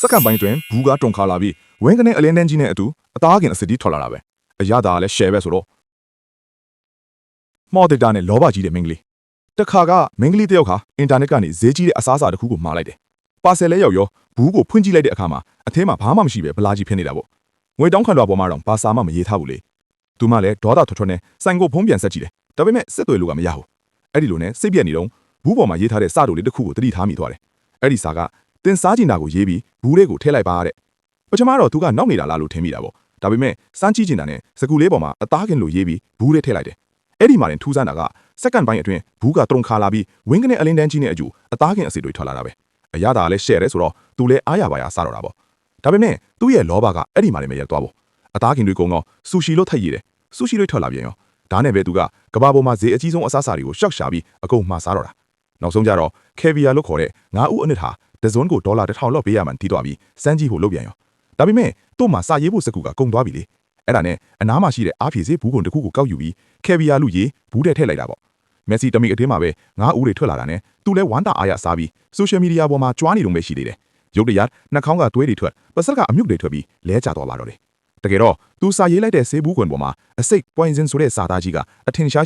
စက္ကန့်ပိုင်းတွင်ဘူးကတုံခါလာပြီးဝင်းကနေအလင်းတန်းကြီးနဲ့အတူအသားကင်အစစ်တီးထွက်လာတာပဲအရသာလည်းရှယ်ပဲဆိုတော့မော်ဒတာနဲ့လောဘကြီးတဲ့မင်းကလေးတခါကမင်းကလေးတယောက်ခါအင်တာနက်ကနေဈေးကြီးတဲ့အစားအစာတစ်ခုကိုမှားလိုက်တယ်ပါဆယ်လဲရောက်ရောဘူးကိုဖွင့်ကြည့်လိုက်တဲ့အခါမှာအထဲမှာဘာမှမရှိပဲဗလာကြီးဖြစ်နေတာပေါ့ငွေတောင်းခံလွှာပေါ်မှာတော့ဘာစာမှမရေးထားဘူးလေသူမှလည်းဒေါသထွတ်ထွတ်နဲ့စိုင်ကိုဖုံးပြန်ဆက်ကြည့်တယ်ဒါပေမဲ့စစ်တွေလို့ကမရဘူးအဲ့ဒီလိုနဲ့စိတ်ပြက်နေတော့ဘူးပေါ်မှာရေးထားတဲ့စာတို့လေးတစ်ခုကိုတတိထားမိသွားတယ်အဲ့ဒီစာကတင်စားကျင်တာကိုရေးပြီးဘူးလေးကိုထည့်လိုက်ပါတဲ့ပထမတော့သူကနောက်နေတာလားလို့ထင်မိတာပေါ့ဒါပေမဲ့စမ်းကြည့်ကျင်တာနဲ့စကူလေးပေါ်မှာအသားကင်လို့ရေးပြီးဘူးလေးထည့်လိုက်တယ်အဲ့ဒီမှာတင်ထူးဆန်းတာကစက္ကန့်ပိုင်းအတွင်းဘူးကတုံခါလာပြီးဝင်းကနေအလင်းတန်းကြီးနဲ့အကျူအသားကင်အစစ်တွေထွက်လာတာပဲအရသာလည်းရှယ်တယ်ဆိုတော့သူလည်းအားရပါရစားတော့တာပေါ့ဒါပေမဲ့သူ့ရဲ့လောဘကအဲ့ဒီမှာလည်းမရက်သွားဘူးအသားကင်တွေကုံတော့ဆူရှီလို့ထည့်ရည်တယ်ဆူရှီတွေထွက်လာပြန်ရောဒါနဲ့ပဲသူကကဘာပေါ်မှာဈေးအကြီးဆုံးအစားအစာတွေကိုရှော့ရှာပြီးအကုန်မှားစားတော့တာနောက်ဆုံးကြတော့ကေဗီယာလို့ခေါ်တဲ့ငါးဦးအနစ်ဟာဒဇွန်ကိုဒေါ်လာ1000လောက်ပေးရမှန်းတီးသွားပြီးစမ်းကြီးဖို့လုပ်ပြန်ရောဒါပေမဲ့သူ့မှာစာရေးဖို့စကူကကုန်သွားပြီလေအဲ့ဒါနဲ့အနားမှာရှိတဲ့အားဖြည့်စေးဘူးကုန်တစ်ခုကိုကောက်ယူပြီးကေဗီယာလူရေးဘူးတဲ့ထည့်လိုက်တာပေါ့မက်ဆီတမီအတင်းမှာပဲငါးဦးတွေထွက်လာတာနဲ့သူလဲဝမ်းတာအားရစားပြီးဆိုရှယ်မီဒီယာပေါ်မှာကြွားနေတော့ပဲရှိသေးတယ်ရုပ်တရက်နှာခေါင်းကသွေးတွေထွက်ပါစက်ကအမြုပ်တွေထွက်ပြီးလဲကျသွားပါတော့တယ်တကယ်တော့သူစာရေးလိုက်တဲ့ဆေးဘူးကွန်ပေါ်မှာအစိတ် poison ဆိုတဲ့စာသားကြီးကအထင်ရှား